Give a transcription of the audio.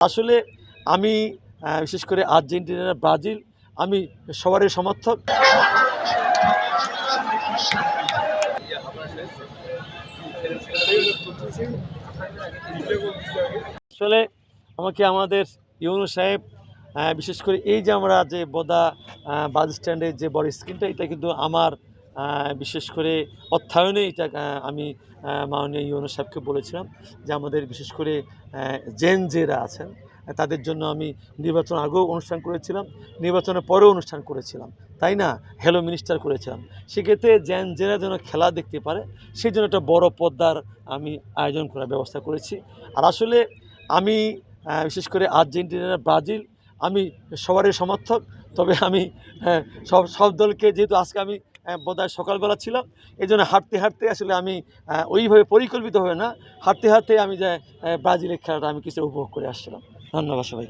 আসলে আমি বিশেষ করে আর্জেন্টিনা, ব্রাজিল আমি সবারই সমর্থক। আসলে আমাকে আমাদের ইউনূস সাহেব বিশেষ করে এই যে আমরা যে বোদা বাস স্ট্যান্ডের যে বড় স্ক্রিনটা, এটা কিন্তু আমার বিশেষ করে অর্থায়নে এটা আমি মাননীয় ইউনূস সাহেবকে বলেছিলাম যে আমাদের বিশেষ করে জেনজেরা আছেন তাদের জন্য আমি নির্বাচন আগেও অনুষ্ঠান করেছিলাম, নির্বাচনের পরেও অনুষ্ঠান করেছিলাম, তাই না? হ্যালো মিনিস্টার করেছিলাম। সেক্ষেত্রে জেনজেরা যেন খেলা দেখতে পারে সেই জন্য একটা বড় পর্দার আমি আয়োজন করার ব্যবস্থা করেছি। আর আসলে আমি বিশেষ করে আর্জেন্টিনা, ব্রাজিল আমি সবারই সমর্থক। তবে আমি সব দলকে, যেহেতু আজকে আমি বোধহয় সকালবেলা ছিলাম, এই জন্য হাঁটতে হাঁটতে আসলে আমি ওইভাবে পরিকল্পিতভাবে না, হাঁটতে হাঁটতে আমি যে ব্রাজিলের খেলাটা আমি কিছু উপভোগ করে আসছিলাম। ধন্যবাদ সবাইকে।